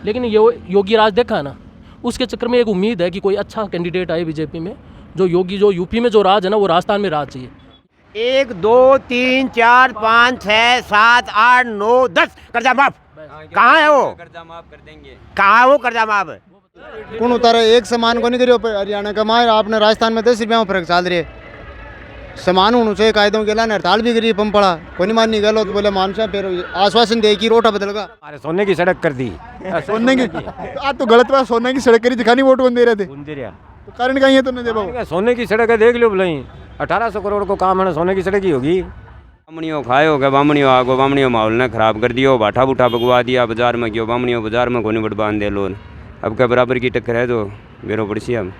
लेकिन ये योगी राज देखा ना, उसके चक्कर में एक उम्मीद है कि कोई अच्छा कैंडिडेट आए बीजेपी में, जो यूपी में जो राज है ना वो राजस्थान में राज चाहिए। 1 2 3 4 5 6 7 8 9 10 कर्जा माफ। कहाँ है वो? कर्जा माफ कर देंगे। कहाँ है वो कर्जा माफ? कौन उतारा एक समान को नहीं करियो हरियाणा का मार आपने राजस्थान में 10 रुपया में फर्क चल रही है। समान होना चाहिए कायदों के लाने हड़ताल भी करी पंप पड़ा कोई नहीं माननी गलो तो बोले मानसा फिर आश्वासन दे की रोटा बदलगा। अरे सोने की सड़क कर दी। सोने की आज तो गलत बात सोने की सड़क करी दिखानी वोट कौन दे रहे थे तो कारण कहीं है तुमने दे बाबू सोने की सड़क है देख लो भलाई 1800 करोड़ को काम है ना सोने की सड़क ही होगी। बामणियों खाए हो गए बामणियों आगो बामणियों माहौल ने खराब कर दियो बाठा बूठा भगवा दिया बाजार में क्यों बामणियों बाजार में कोनी बट बांध दे लोन अब क्या बराबर की टक्कर है तो बेरो पड़सी हम।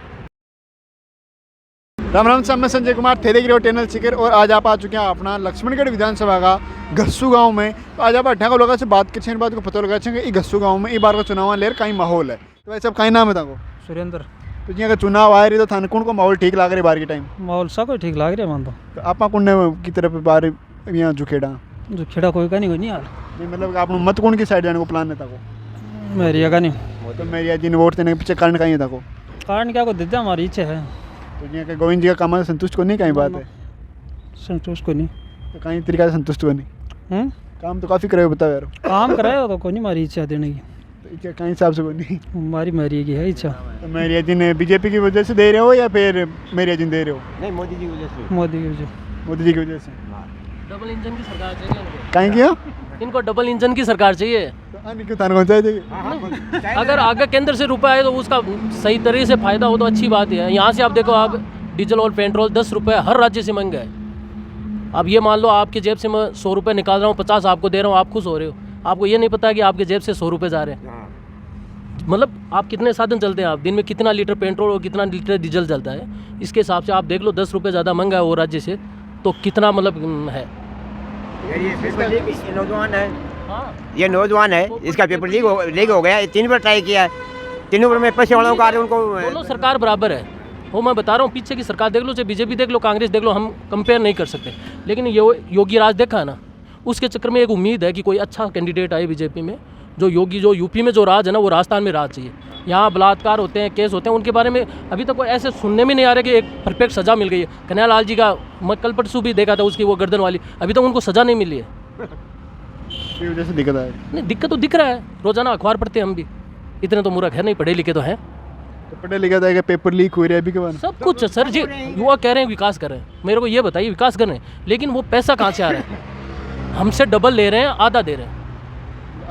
राम राम साहब मैं संजय कुमार थे देख रहे हो टैनल शिखर और आज आप आ चुके हैं अपना लक्ष्मणगढ़ विधानसभा का घस्सू गांव में। तो आज आप अट्ठा को लोगों से बात कर बात को पता लगा कि घस्सू गांव में इस बार का चुनाव लेर कहीं माहौल है तो वैसे अब कहीं नाम है ताको सुरेंद्र। तो जी अगर चुनाव आ रही तो थाने कौन को माहौल ठीक लग रही बार के टाइम माहौल सब कोई ठीक लाग रहा है। मान तो आप कौन की तरफ बार यहाँ झुकेड़ा जो खेड़ा कोई का नहीं यार नहीं मतलब आप मत कौन की साइड जाने को प्लान है ताको मेरी का नहीं तो मेरी जी ने वोट देने के पीछे कारण कहीं है ताको कारण क्या को देते हमारी इच्छा है तो जी के गोविंद जी का काम संतुष्ट को नहीं कहीं बात है संतुष्ट को नहीं तो कहीं तरीका से संतुष्ट को नहीं काम तो काफ़ी करे बताओ यार काम कराए हो तो कोई नहीं हमारी इच्छा देने की तो कहीं हिसाब से को नहीं हमारी मेरी की है इच्छा। तो मेरी जी ने बीजेपी की वजह से दे रहे हो या फिर मेरी जी दे रहे हो? नहीं मोदी जी की वजह से। मोदी की वजह मोदी जी की वजह से डबल इंजन की सरकार चाहिए इनको। कहीं किया इनको डबल इंजन की सरकार चाहिए। तो आने क्यों थाने कौन चाहिए अगर आगे केंद्र से रुपये आए तो उसका सही तरीके से फ़ायदा हो तो अच्छी बात है। यहाँ से आप देखो आप डीजल और पेट्रोल 10 रुपये हर राज्य से महंगा है। अब ये मान लो आपकी जेब से मैं 100 रुपये निकाल रहा हूँ 50 आपको दे रहा हूँ आप खुश हो रहे हो। आपको ये नहीं पता कि आपके जेब से 100 रुपये जा रहे हैं। मतलब आप कितने साधन चलते हैं आप दिन में कितना लीटर पेट्रोल और कितना लीटर डीजल चलता है इसके हिसाब से आप देख लो 10 रुपये ज़्यादा महंगा है वो राज्य से तो कितना मतलब है। ये नौजवान है हाँ ये नौजवान है इसका पेपर लीक हो गया 3 बार ट्राई किया 3 बार में पैसे वालों का उनको दोनों सरकार बराबर है। वो मैं बता रहा हूँ पीछे की सरकार देख लो चाहे बीजेपी देख लो कांग्रेस देख लो हम कंपेयर नहीं कर सकते। लेकिन ये योगी राज देखा ना उसके चक्कर में एक उम्मीद है कि कोई अच्छा कैंडिडेट आए बीजेपी में, जो यूपी में जो राज है ना वो राजस्थान में राज चाहिए। यहाँ बलात्कार होते हैं केस होते हैं उनके बारे में अभी तक ऐसे सुनने में नहीं आ रहा कि एक परफेक्ट सज़ा मिल गई है। कन्हैयालाल जी का मैं कल परसों भी देखा था उसकी वो गर्दन वाली अभी तक उनको सज़ा नहीं मिली है। वजह से दिक्कत है नहीं दिक्कत तो दिख रहा है रोजाना अखबार पढ़ते हैं हम भी इतने तो मूर्ख है नहीं पढ़े लिखे तो हैं। तो पढ़े लिखा था पेपर लीक हो रहा है अभी के बाद सब कुछ सर जी युवा कह रहे हैं विकास कर रहे हैं। मेरे को ये बताइए विकास कर रहे हैं लेकिन वो पैसा कहाँ से आ रहा है? हमसे डबल ले रहे हैं आधा दे रहे हैं।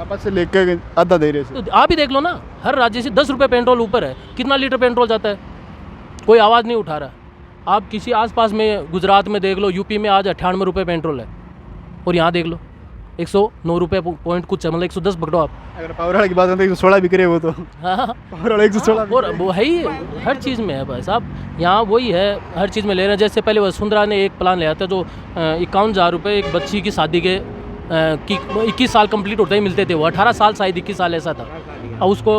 आपस से लेकर आधा दे रहे तो आप ही देख लो ना हर राज्य से 10 रुपये पेट्रोल ऊपर है। कितना लीटर पेट्रोल जाता है कोई आवाज़ नहीं उठा रहा। आप किसी आसपास में गुजरात में देख लो यूपी में आज 98 रुपये पेट्रोल है और यहाँ देख लो 109 रुपये पॉइंट कुछ है मतलब 110 पकड़ो आप। अगर पावर वाला की बात करें तो 116 बिक रहे वो तो हाँ पावर वाला 116 और वो है ही हर चीज़ में है भाई साहब। यहाँ वही है हर चीज़ में ले रहे हैं। जैसे पहले वसुंधरा ने एक प्लान लिया था जो 51,000 रुपये एक बच्ची की शादी के 21 साल कंप्लीट होते ही मिलते थे। वो 18 साल शायद 21 साल ऐसा था। अब उसको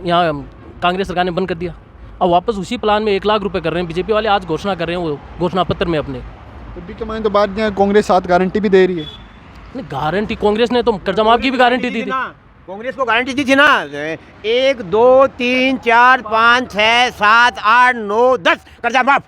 यहाँ कांग्रेस सरकार ने बंद कर दिया। अब वापस उसी प्लान में 1 लाख रुपये कर रहे हैं बीजेपी वाले। आज घोषणा कर रहे हैं वो घोषणा पत्र में अपने। तो भी कमाएं तो बाद में कांग्रेस 7 गारंटी भी दे रही है। नहीं गारंटी कांग्रेस ने तो कर्जा माफ की भी गारंटी दी थी। कांग्रेस को गारंटी दी थी ना 1 2 3 4 5 6 7 8 9 10 कर्जा माफ।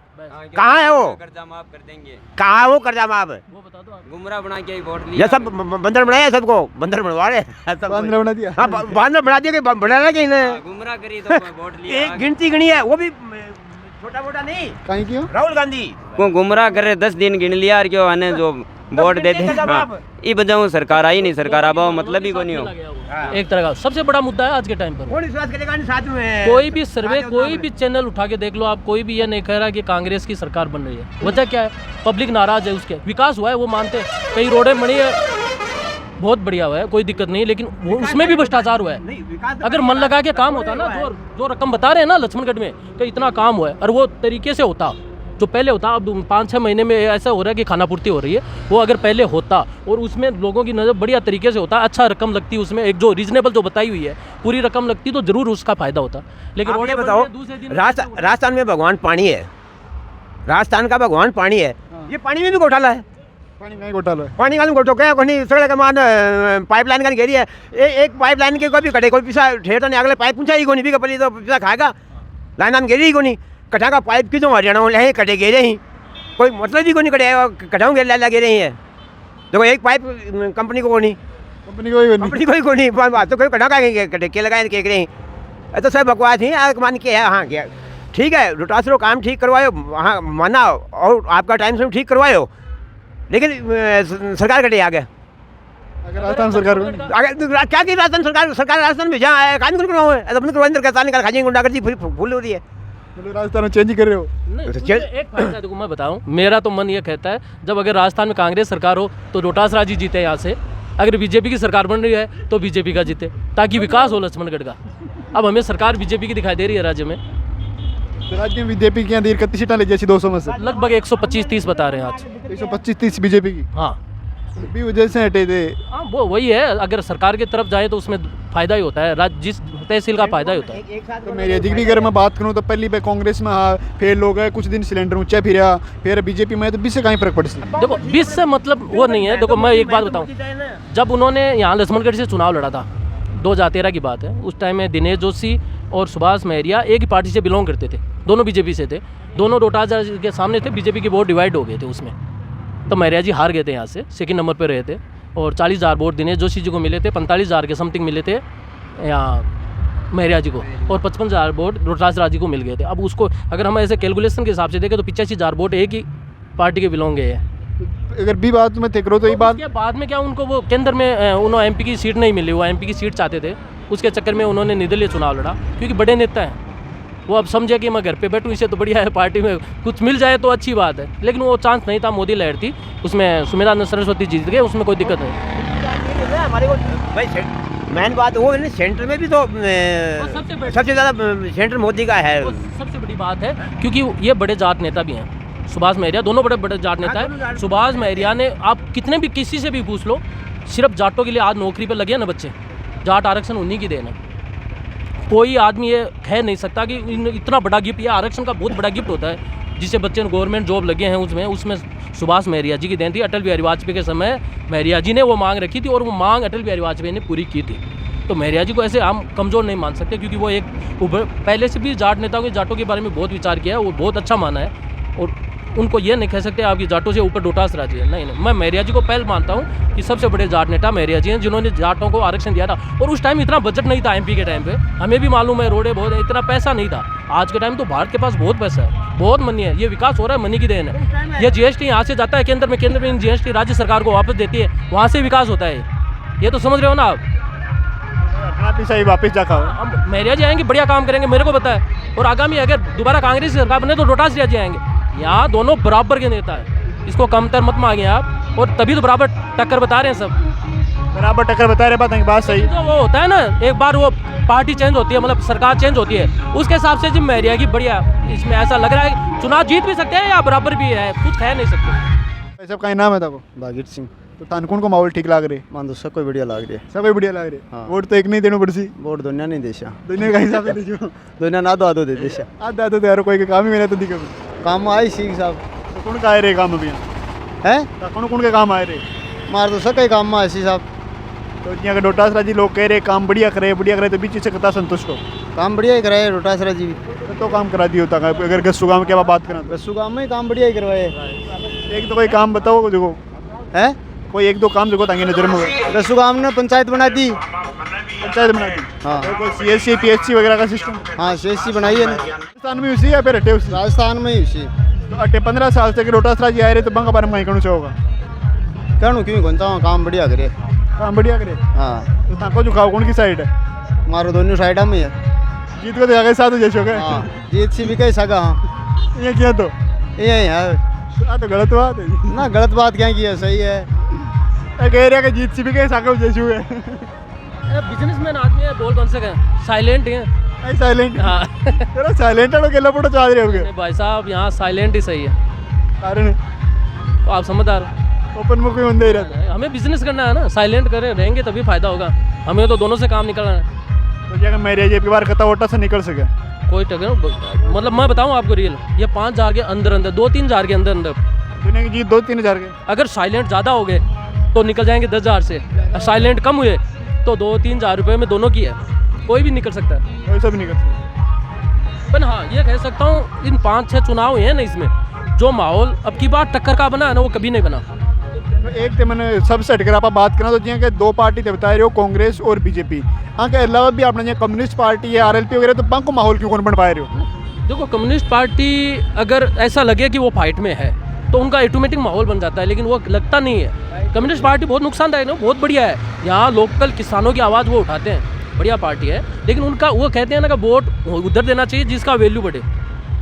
कहाँ है वो? कर्जा माफ कर देंगे। कहाँ है वो कर्जा माफ? वो बता दो आप। गुमराह बना के वोट ये लिया सब बंदर बनाया सबको बंदर बनवा रहे बंदर बना दिया। हाँ बंदर बना दिया कि बनाना कहीं ने गुमराह करी तो वोट लिया एक गिनती गणी है वो भी छोटा मोटा नहीं। कहीं क्यों राहुल गांधी को गुमराह करे 10 दिन गिन लिया और क्यों आने जो वोट देते हैं ये बजाऊ सरकार आई नहीं सरकार अब मतलब ही को नहीं हो। एक तरह का सबसे बड़ा मुद्दा है आज के टाइम पर। कौन विश्वास करेगा साथ में? कोई भी सर्वे कोई भी चैनल उठा के देख लो आप कोई भी ये नहीं कह रहा कि कांग्रेस की सरकार बन रही है। वजह क्या है? पब्लिक नाराज है उसके। विकास हुआ है वो मानते हैं कई रोडें बनी है बहुत बढ़िया हुआ है कोई दिक्कत नहीं लेकिन वो उसमें भी भ्रष्टाचार हुआ है। अगर मन लगा के काम होता ना जो रकम बता रहे हैं ना लक्ष्मणगढ़ में कि इतना काम हुआ है और वो तरीके से होता जो पहले होता। अब 5-6 महीने में ऐसा हो रहा है कि खाना पूर्ति हो रही है। वो अगर पहले होता और उसमें लोगों की नज़र बढ़िया तरीके से होता अच्छा रकम लगती उसमें एक जो रीजनेबल जो बताई हुई है पूरी रकम लगती तो जरूर उसका फायदा होता। लेकिन आप ये बताओ राजस्थान में भगवान पानी है। राजस्थान का भगवान पानी है। ये पानी में भी घोटाला है। पानी का ही घोटाला है। पानी का घोटो क्या कोनी सगळे का मान पाइपलाइन का घेरी है एक पाइपलाइन के कोई भी कटे कोई पिसा ठेठ ने अगले पाइप पूछा ही कोनी भी कपली तो पिसा खाएगा लाइन हम घेरी ही कोनी कटा का पाइप की जो हरियाणा ले कटे घेरे ही कोई मतलब ही कोनी कटे कटाऊं घेर लगे रही है देखो एक पाइप कंपनी को कोनी कंपनी कोई नहीं। कंपनी कोई कोनी बात तो कोई कटा का कटे के लगाए के रही ये तो सब बकवास ही मान के है। हाँ क्या ठीक है रोटासरो काम ठीक करवायो हाँ माना और आपका टाइम से ठीक करवायो लेकिन सरकार कटे आगे अगर राजस्थान सरकार को नहीं। आगे क्या की राजस्थान सरकार राजस्थान में जहाँ है काम करवाओ है अपने करवाइंदर का निकाल खाजी गुंडा कर दी फुल हो रही है मतलब राजस्थान में चेंज ही कर रहे हो। नहीं, तो उसमें एक फायदा देखो मैं बताऊं मेरा तो मन ये कहता है जब अगर राजस्थान में कांग्रेस सरकार हो तो रोटासरा जी जीते यहाँ से अगर बीजेपी की सरकार बन रही है तो बीजेपी का जीते ताकि विकास हो लक्ष्मणगढ़ का। अब हमें सरकार बीजेपी की दिखाई दे रही है राज्य में तो राज्य में बीजेपी की यहाँ देर कितनी सीटें ले जैसी 200 में से लगभग 125-30 बता रहे हैं आज। 125-30 बीजेपी की हाँ भी वजह से हटे थे। हाँ वो वही है अगर सरकार की तरफ जाए तो उसमें फायदा ही होता है जिस तहसील का फायदा ही होता है। तो मेरी अधिक अगर मैं बात करूँ तो पहली बार कांग्रेस में हाँ फेल हो गए कुछ दिन सिलेंडर ऊंचा फिर बीजेपी में तो 20 से कहीं फर्क पड़ सकता। देखो 20 से मतलब वो नहीं है। देखो मैं एक बात बताऊं जब उन्होंने यहाँ लक्ष्मणगढ़ से चुनाव लड़ा था 2013 की बात है उस टाइम में दिनेश जोशी और सुभाष महरिया एक ही पार्टी से बिलोंग करते थे दोनों बीजेपी से थे दोनों रोटासरा के सामने थे बीजेपी के वोट डिवाइड हो गए थे उसमें तो महरिया जी हार गए थे यहाँ से सेकंड नंबर पे रहे थे और 40,000 वोट दिनेश जोशी जी को मिले थे 45,000 के समथिंग मिले थे यहाँ महरिया जी को और 55,000 वोट रोटासरा जी को मिल गए थे। अब उसको अगर हम ऐसे कैलकुलेशन के हिसाब से देखें तो 85,000 वोट एक ही पार्टी के बिलोंग गए हैं। अगर भी बात में थे करो तो ये बात उसके बाद में क्या उनको वो केंद्र में उन्होंने एमपी की सीट नहीं मिली वो एमपी की सीट चाहते थे उसके चक्कर में उन्होंने निर्दलीय चुनाव लड़ा क्योंकि बड़े नेता हैं वो अब समझे कि मैं घर पे बैठूँ इससे तो बढ़िया है पार्टी में कुछ मिल जाए तो अच्छी बात है लेकिन वो चांस नहीं था मोदी लहर थी उसमें सुमेधा सरस्वती जीत गए उसमें कोई दिक्कत नहीं। हमारे को भाई मेन बात वो है ना सेंटर में भी तो सबसे ज़्यादा सेंटर मोदी का है। वो सबसे बड़ी बात है क्योंकि ये बड़े जाट नेता भी हैं सुभाष महरिया दोनों बड़े बड़े जाट नेता हैं। सुभाष महरिया ने आप कितने भी किसी से भी पूछ लो सिर्फ जाटों के लिए आज नौकरी पर लगे हैं ना बच्चे जाट आरक्षण उन्हीं की देन है। कोई आदमी ये कह नहीं सकता कि इतना बड़ा गिफ्ट ये आरक्षण का बहुत बड़ा गिफ्ट होता है जिससे बच्चे गवर्नमेंट जॉब लगे हैं उसमें सुभाष महरिया जी की देन थी। अटल बिहारी वाजपेयी के समय महरिया जी ने वो मांग रखी थी और वो मांग अटल बिहारी वाजपेयी ने पूरी की थी। तो महरिया जी को ऐसे हम कमज़ोर नहीं मान सकते क्योंकि वो एक पहले से भी जाट नेताओं के जाटों के बारे में बहुत विचार किया है वो बहुत अच्छा माना है और उनको ये नहीं कह सकते आपकी जाटों से ऊपर रोटासरा जी है। नहीं मैं महरिया जी को पहले मानता हूँ कि सबसे बड़े जाट नेता महरिया जी हैं जिन्होंने जाटों को आरक्षण दिया था और उस टाइम इतना बजट नहीं था एमपी के टाइम पे हमें भी मालूम है रोडे बहुत इतना पैसा नहीं था। आज के टाइम तो भारत के पास बहुत पैसा है बहुत मनी है ये विकास हो रहा है मनी की देन है। ये जीएसटी यहाँ से जाता है केंद्र में जीएसटी राज्य सरकार को वापस देती है वहाँ से विकास होता है ये तो समझ रहे हो ना आप। सही वापस जा अब महरिया जी आएंगे बढ़िया काम करेंगे मेरे को पता है और आगामी अगर दोबारा कांग्रेस की सरकार बने तो रोटासरा जी आएंगे। यहाँ दोनों बराबर के नेता है इसको कमतर मत मांगे आप और तभी तो बराबर टक्कर बता रहे हैं सब बराबर टक्कर बता रहे बात सही तो वो होता है ना एक बार वो पार्टी चेंज होती है मतलब सरकार चेंज होती है उसके हिसाब से जिम महरिया की बढ़िया इसमें ऐसा लग रहा है चुनाव जीत भी सकते हैं या बराबर भी है कुछ कह नहीं सकते। सब का नाम है था भागीर सिंह तो तानकुन को माहौल ठीक लाग रहे मान सब कोई बढ़िया लाग रही है सब बढ़िया लाग रहे हाँ। वोट तो एक नहीं देना पड़सी वोट दुनिया नहीं देशा दुनिया का हिसाब से दीजिए दुनिया ना दो आदो दे देशा आधा तो यार कोई काम ही मिला तो दिक्कत काम आई सीख साहब तो कौन का आए रहे काम अभी है कौन के काम आए रहे मार तो सब कई काम में ऐसी साहब तो यहाँ के डोटासरा जी लोग कह रहे काम बढ़िया करे तो बीच से कता संतुष्ट हो काम बढ़िया ही कराए रोटासरा जी तो काम करा दिया होता है अगर गस्सू गाँव के बात करें गस्सू गाँव में काम बढ़िया ही करवाए एक तो कोई काम बताओ देखो है कोई एक दो काम देखो ताकि नजर में गस्सू गाँव ने पंचायत बना दी पंचायत बना दी हाँ कोई CSC PHC वगैरह का सिस्टम हाँ CSC बनाई है राजस्थान में उसी या फिर हटे उसी राजस्थान में ही उसी तो अटे 15 साल से रोटासरा जी आए रहे तो बंगा बारे में कहना होगा कहूँ क्यों घूमता हूँ काम बढ़िया करे काम बढ़िया करे हाँ तो ताको झुकाव कौन की साइड है मारो दोनों साइड में है जीत को तो साथ हो जैसे हाँ जीत सी भी कही सका हाँ ये किया तो ये है तो गलत बात है ना गलत बात क्या की है सही है कह रहा कि जीत सी भी कही सका जैसे है बिजनेसमैन आदमी है बोल कौन से कहें साइलेंट है साइलेंट हाँ चलो साइलेंट है केला फोटो चाह रहे हो भाई साहब यहाँ साइलेंट ही सही है कारण तो आप समझदार ओपन में कोई बंदा ही रहता है हमें बिजनेस करना है ना साइलेंट करें रहेंगे तभी फायदा होगा हमें तो दोनों से काम निकलना है तो क्या मेरे जेब की बार कता वोटा से निकल सके कोई टक्कर मतलब मैं बताऊं आपको रियल ये 5,000 के अंदर 2-3 हज़ार के अंदर चुनाव की जीत 2-3 हज़ार के। अगर साइलेंट ज़्यादा हो गए तो निकल जाएंगे 10,000 से, साइलेंट कम हुए तो 2-3 हज़ार रुपये में दोनों की है, कोई भी निकल सकता है। वैसा भी नहीं कर सकते। पर हाँ ये कह सकता हूँ इन 5-6 चुनाव हुए हैं ना, इसमें जो माहौल अब की बार टक्कर का बना है ना वो कभी नहीं बना। तो एक तो मैंने सबसे हटकर आप बात करना तो जी कि 2 पार्टी थे बता रहे हो, कांग्रेस और बीजेपी। हाँ के अलावा भी आपने जो कम्युनिस्ट पार्टी है आरएलपी वगैरह, तो पंख माहौल क्यों कौन बन पा रहे हो? देखो कम्युनिस्ट पार्टी अगर ऐसा लगे कि वो फाइट में है तो उनका ऑटोमेटिक माहौल बन जाता है, लेकिन वो लगता नहीं है। कम्युनिस्ट पार्टी बहुत नुकसानदायक है, बहुत बढ़िया है, यहाँ लोकल किसानों की आवाज़ वो उठाते हैं, बढ़िया पार्टी है, लेकिन उनका वो कहते हैं ना कि वोट उधर देना चाहिए जिसका वैल्यू बढ़े।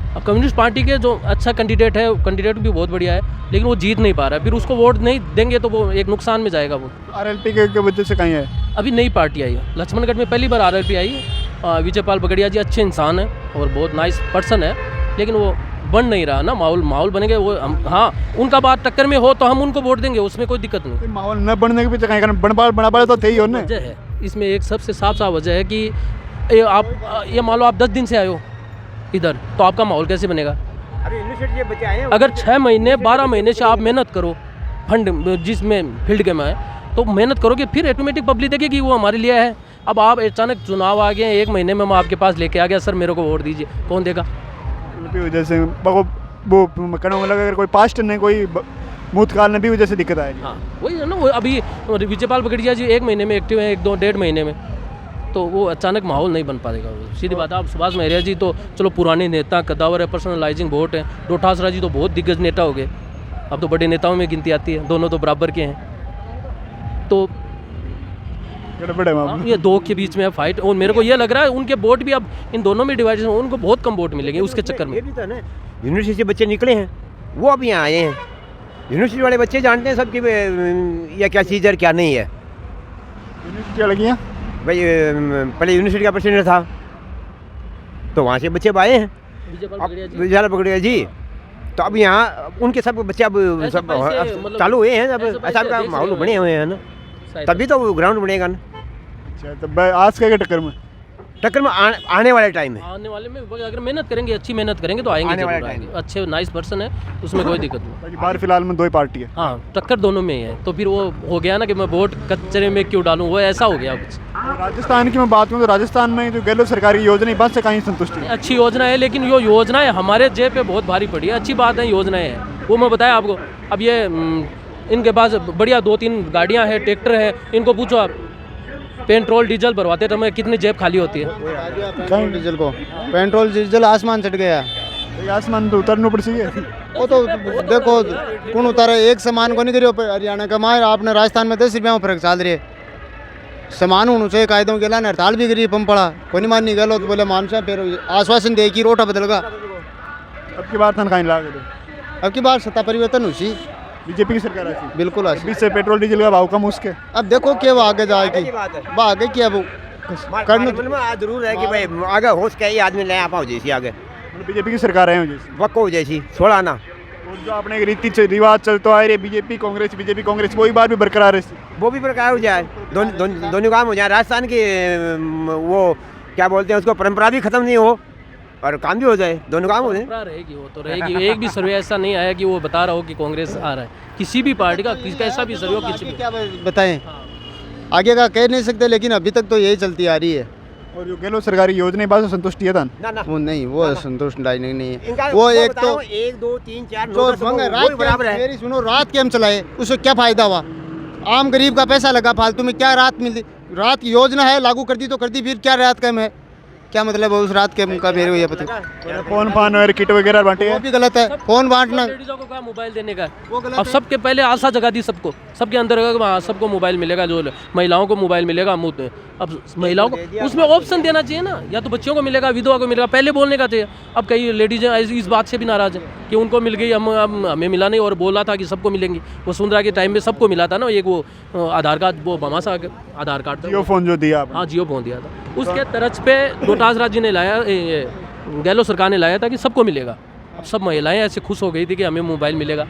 अब कम्युनिस्ट पार्टी के जो अच्छा कैंडिडेट है, कैंडिडेट भी बहुत बढ़िया है, लेकिन वो जीत नहीं पा रहा है, फिर उसको वोट नहीं देंगे तो वो एक नुकसान में जाएगा। वो आरएलपी के वजह से कहीं है। अभी नई पार्टी आई है, लक्ष्मणगढ़ में पहली बार आरएलपी आई है। विजयपाल बगड़िया जी अच्छे इंसान हैं और बहुत नाइस पर्सन है, लेकिन वो बन नहीं रहा ना, माहौल बनेंगे वो हम, हाँ उनका बात टक्कर में हो तो हम उनको वोट देंगे, उसमें कोई दिक्कत नहीं। तो माहौल न बनने के पीछे कहीं कारण बना पड़ा तो थे ही हो ना। वजह है इसमें, एक सबसे साफ वजह है कि ये मान लो आप 10 दिन से आए हो इधर, तो आपका माहौल कैसे बनेगा? अरे यूनिवर्सिटी के बच्चे आए हैं, अगर 6 महीने 12 महीने से आप मेहनत करो फंड जिसमें फील्ड के में है, तो मेहनत करोगे फिर ऑटोमेटिक पब्लिक देखेगी कि वो हमारे लिए है। अब आप अचानक चुनाव आ गए, 1 महीने में मैं आपके पास लेके आ गया, सर मेरे को वोट दीजिए, कौन देगा? की वजह से वो कहना लगा अगर कोई पास्ट नहीं कोई भूतकाल में भी वजह से दिक्कत आएगी। हाँ वही है ना, वो अभी विजयपाल बगड़िया जी 1 महीने में एक्टिव है, 1-1.5 महीने में, तो वो अचानक माहौल नहीं बन पाएगा। वो सीधी बात है। आप सुभाष महरिया जी तो चलो पुराने नेता, कदावर है, पर्सनलाइजिंग वोट है। डोटासरा जी तो बहुत दिग्गज नेता हो गए, अब तो बड़े नेताओं में गिनती आती है, दोनों तो बराबर के हैं। तो ये 2 के बीच में है फाइट, और मेरे को ये लग रहा है उनके वोट भी अब इन दोनों में डिवाइड, उनको बहुत कम वोट मिलेंगे उसके चक्कर में। ये भी तो ना, यूनिवर्सिटी से बच्चे निकले हैं वो अब यहाँ आए हैं, यूनिवर्सिटी वाले बच्चे जानते हैं सब कि ये क्या चीज़ है क्या नहीं है। क्या लगी है भाई पहले यूनिवर्सिटी का प्रेसिडेंट था तो वहाँ से बच्चे अब आए हैं, विजयपाल बगड़िया जी, तो अब यहाँ उनके सब बच्चे अब सब चालू हुए हैं, अब ऐसा का माहौल बने हुए हैं ना, तभी तो ग्राउंड बनेगा ना। अच्छा तो आज क्या टक्कर में आने वाले टाइम में, आने वाले में अगर मेहनत करेंगे, अच्छी मेहनत करेंगे तो आएंगे, आने वाले जरूर टाइम आएंगे। अच्छे नाइस पर्सन है, उसमें कोई दिक्कत नहीं। बार फिलहाल में 2 ही पार्टी है। हाँ टक्कर दोनों में ही है, तो फिर वो हो गया ना कि मैं वोट कचरे में क्यों डालूं, वो ऐसा हो गया कुछ। राजस्थान की मैं बात करूँ तो राजस्थान में जो गहलोत सरकार की योजना बस से कहीं संतुष्टि है। अच्छी योजना है, लेकिन यो योजनाएं हमारे जेब पे बहुत भारी पड़ी है। अच्छी बात है योजनाएं हैं, वो मैं बताया आपको। अब ये इनके पास बढ़िया 2-3 गाड़ियाँ हैं, ट्रैक्टर है, इनको पूछो आप पेट्रोल डीजल भरवाते तो मैं कितनी जेब खाली होती है। पेट्रोल डीजल को, पेट्रोल डीजल आसमान चढ़ गया। आसमान तो उतरना पड़ सी वो तो देखो कौन उतारे, एक सामान को नहीं करियो हरियाणा का मार आपने राजस्थान में 10 रुपया में फर्क चल रही है। सामान होना चाहिए कायदों के लाने, हड़ताल भी करी पंप पड़ा, कोई नहीं माननी गलो तो बोले मानसा, फिर आश्वासन दे कि रोटा बदलगा। अब की बार तनख्वाह लागे, अब की बार सत्ता परिवर्तन हुई, बीजेपी की सरकार आई बिल्कुल आई। बीच से पेट्रोल डीजल का भाव कम उसके। अब देखो क्या वो आगे जाएगी, वो आगे क्या वो करने जरूर है कि भाई आगे होश क्या ही आदमी नया पाओ जैसी आगे बीजेपी की सरकार है जैसे वक्को जैसी छोड़ा ना, और जो अपने एक रीति रिवाज चलता आ रही है बीजेपी कांग्रेस वही बार भी बरकरार है। वो भी प्रकार हो जाए, दोनों काम हो जाए। राजस्थान की वो क्या बोलते हैं उसको, परंपरा भी खत्म नहीं हो और काम भी हो जाए, दोनों काम हो जाए। रहेगी वो तो रहेगी। एक भी सर्वे ऐसा नहीं आया कि वो बता रहा हो कि कांग्रेस आ रहा है, किसी भी पार्टी का कैसा भी सर्वे हो, किसी भी। क्या बताएं, आगे का कह नहीं सकते, लेकिन अभी तक तो यही चलती आ रही है। और जो गहलोत सरकारी योजना बात से संतुष्टि है ना वो नहीं, वो संतुष्ट नहीं है। इनका वो एक तो 1 2 3 4 जो 9 रात बराबर है। मेरी सुनो, रात के हम चलाए उससे क्या फायदा हुआ? आम गरीब का पैसा लगा फालतू में, क्या रात मिलती? रात की योजना है लागू कर दी तो कर दी, फिर क्या रात कम है, क्या मतलब है उस रात के का? मेरे को ये पता, फोन फान और किट वगैरह बांटे, वो भी गलत है। फोन बांटना, लेडीजों को क्या मोबाइल देने का, वो गलत अब सबके पहले आशा जगा दी सबको, सबके अंदर वहाँ सबको मोबाइल मिलेगा, जो महिलाओं को मोबाइल मिलेगा। अब महिलाओं को उसमें ऑप्शन देना चाहिए ना, या तो बच्चियों को मिलेगा, विधवा को मिलेगा, पहले बोलने का चाहिए। अब कई लेडीज इस बात से भी नाराज हैं कि उनको मिल गई, हमें मिला नहीं, और बोला था कि सबको मिलेंगी। वसुंधरा के टाइम में सबको मिला था ना, एक वो आधार कार्ड, वो भमासा आधार कार्ड, जियो फोन जो दिया। हाँ जियो फोन दिया था, उसके तर्ज पे डोटासरा जी ने लाया, गहलोत सरकार ने लाया था कि सबको मिलेगा। अब सब महिलाएं ऐसे खुश हो गई थी कि हमें मोबाइल मिलेगा,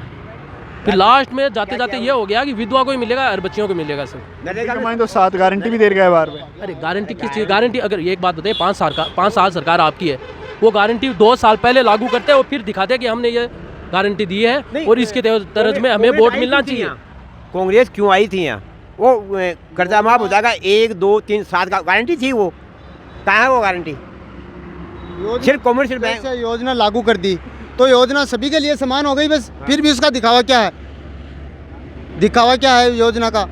फिर लास्ट में जाते जाते ये हो गया कि विधवा को ही मिलेगा और बच्चियों को मिलेगा सब। तो 7 गारंटी भी दे रहा है बार में। अरे गारंटी किस चीज़? गारंटी अगर एक बात बताइए, 5 साल सरकार आपकी है, वो गारंटी 2 साल पहले लागू करते हैं और फिर दिखाते हैं कि हमने ये गारंटी दी है नहीं, और इसके तरज में हमें कांग्रेस वोट आई मिलना थी चाहिए। यहाँ। कांग्रेस क्यों आई थी यहाँ? वो कर्जा माफ हो जाएगा 1 2 3 7 का गारंटी थी, वो कहाँ है वो गारंटी? सिर्फ कॉमर्शियल बैंक जैसे योजना लागू कर दी तो योजना सभी के लिए समान हो गई बस। फिर भी उसका दिखावा क्या है? दिखावा क्या है योजना का?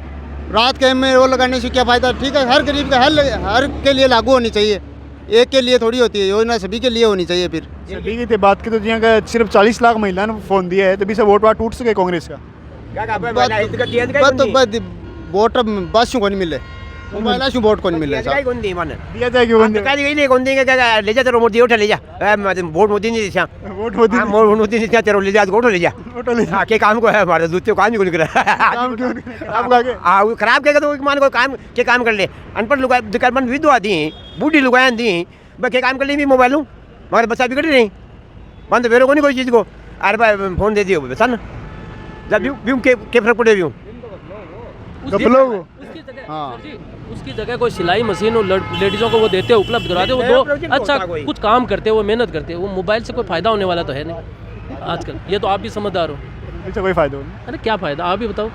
रात के में वो लगाने से क्या फ़ायदा? ठीक है, हर गरीब का हर के लिए लागू होनी चाहिए, एक के लिए थोड़ी होती है योजना, सभी के लिए होनी चाहिए। फिर सभी की थी बात की तो जी का सिर्फ 40 लाख महिला ने फोन दिया है, तभी से वोट टूट सके कांग्रेस का। वोट बासियों को नहीं मिले, महिला शू वोट को नहीं मिले साहब। दिया जाए क्यों बंदे? ले जा तेरे मोदी उठा ले जा वोट मोदी नहीं दिशा वोट मोदी वोट मोदी नहीं तेरे ले जा वोट ले जा वोट ले जा। के काम को है हमारे दूसरे काम ही को निकला काम क्यों नहीं? आप आगे हाँ वो खराब कहेगा तो मान को काम के काम कर ले। अनपढ़ लुगाई दुकान विधवा दी बूढ़ी लुगाया दी के काम कर ले भी मोबाइल हूँ मगर बच्चा बिगड़ नहीं बंद बेरो को नहीं कोई चीज़ को। अरे भाई फोन दे दियो बेटा ना जब व्यू के फर्क पड़े व्यू उसकी जगह कोई सिलाई मशीन और लेडीज़ों को वो देते हो, उपलब्ध कराते हो, वो दो अच्छा कुछ काम करते हो, वो मेहनत करते हो। वो मोबाइल से कोई फ़ायदा होने वाला तो है नहीं आजकल, ये तो आप भी समझदार हो। इससे कोई फायदा नहीं। अरे क्या फ़ायदा आप ही बताओ,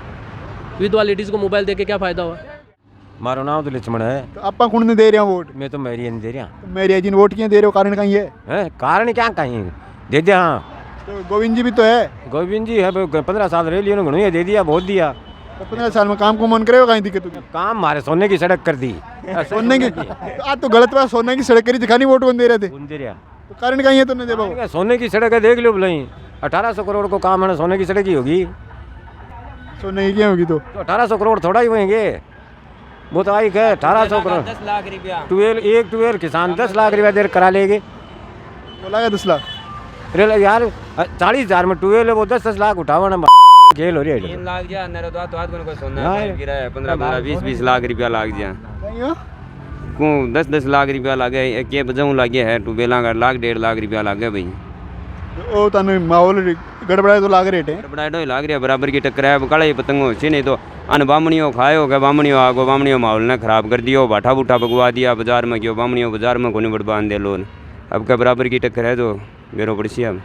विधवा लेडीज़ को मोबाइल दे के क्या फ़ायदा हुआ? मारो नाम तो लक्ष्मण है। तो आप कौन नहीं दे रहे हो वोट? मैं तो मेरी नहीं दे रहा तो मेरी जिन वोट किए दे रहे हो कारण कहीं है? कारण क्या कहीं दे दिया। हाँ तो गोविंद जी भी तो है, गोविंद जी है 15 साल रह लिया उन्होंने दे दिया, बहुत दिया। तो 15 साल में काम को मन करे हो कहीं दिक्कत होगी? काम हमारे सोने की सड़क कर दी। सोने की आज तो गलत बात, सोने की सड़क करी दिखानी वोट कौन दे रहे थे? कौन दे रहा? तो कारण कहीं है तो नहीं दे पाओ। सोने की सड़क है, देख लो भले 1800 करोड़ को काम है, सोने की सड़क ही होगी। सोने की क्या होगी तो 1800 करोड़ थोड़ा ही होंगे, वो तो आई है 1800 करोड़। 10 लाख रुपया ट्वेल्व किसान 10 लाख रुपया देर करा लेंगे। बोला गया 10 लाख। अरे यार 40,000 में 12 है, वो 10 लाख उठावा ना खेल हो रही है। 3 लाख जा नरो तो आज को सोना हाँ। गिरा है 15 20 लाख रुपया लाग जा कहीं हो? को 10 लाख रुपया लागे के बजाऊं लागे है टूबेला का 1.5 लाख रुपया लागे भाई। ओ तने माहौल गड़बड़ा तो लाग रेट है। बड़ा लाग रहा बराबर की टक्कर है कड़ा ही पतंग हो नहीं तो अन बामणियों खाए हो गए बामणियों आगो बामणियों माहौल ने खराब कर दियो बाठा बूठा भगवा दिया बाजार में क्यों बामणियों बाजार में कोने बढ़ दे लोन अब क्या बराबर की टक्कर है तो बेरो पड़सी अब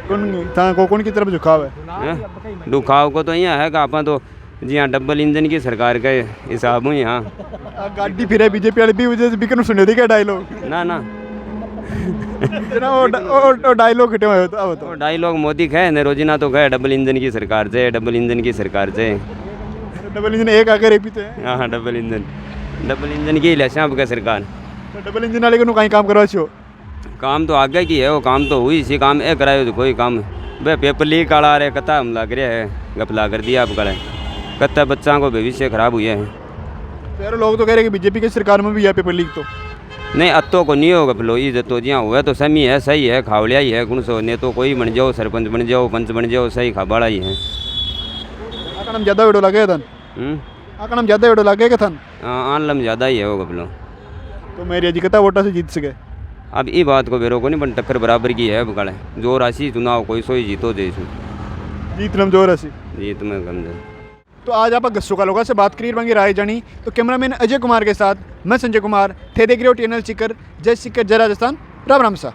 कौन की तरफ झुकाव है? दुखाव को तो यहाँ है का अपन तो जी हाँ डबल इंजन की सरकार का हिसाब हूँ यहाँ गाड़ी फिर बीजेपी वाले भी वजह से बिकन सुने थे क्या डायलॉग ना वो डायलॉग हटे हुए तो तो डायलॉग मोदी कहे ने रोजिना तो कहे डबल इंजन की सरकार से डबल इंजन की सरकार से डबल इंजन एक आकर एक पीछे है। हाँ डबल इंजन की लशा अब का सरकार तो डबल इंजन वाले को कहीं काम करवा छो काम तो आगे की है वो काम तो हुई इसी काम ए कराए तो कोई काम भाई पेपर लीक आ रहे कता हमला कर है गपला कर दिया आप कड़े कत्ता बच्चा को भविष्य खराब हुए हैं। तो यार लोग तो कह रहे हैं कि बीजेपी की सरकार में भी है पेपर लीक तो नहीं अत्तो को नहीं होगा फिलो ये तो जिया हुआ तो समी है सही है खावलिया ही है कौन सो ने तो कोई बन जाओ सरपंच बन जाओ पंच बन जाओ सही खाबाड़ा ही है। आका नाम ज़्यादा वीडियो लगे थन आका नाम ज़्यादा वीडियो लगे थन आनलम ज़्यादा ही है वो फिलो तो मेरी अजी वोटा से जीत सके। अब ये बात को बेरो को नहीं बन टक्कर बराबर की है बकड़े जो राशि चुनाव कोई सोई जीतो जैसू जीत लम जोर ऐसी जीत में कम दे। तो आज आप गस्सू का लोगों से बात करिए मांगी राय जानी। तो कैमरामैन अजय कुमार के साथ मैं संजय कुमार थे देख रहे हो TNL चिकर जय सिकर जय राजस्थान राम राम सा।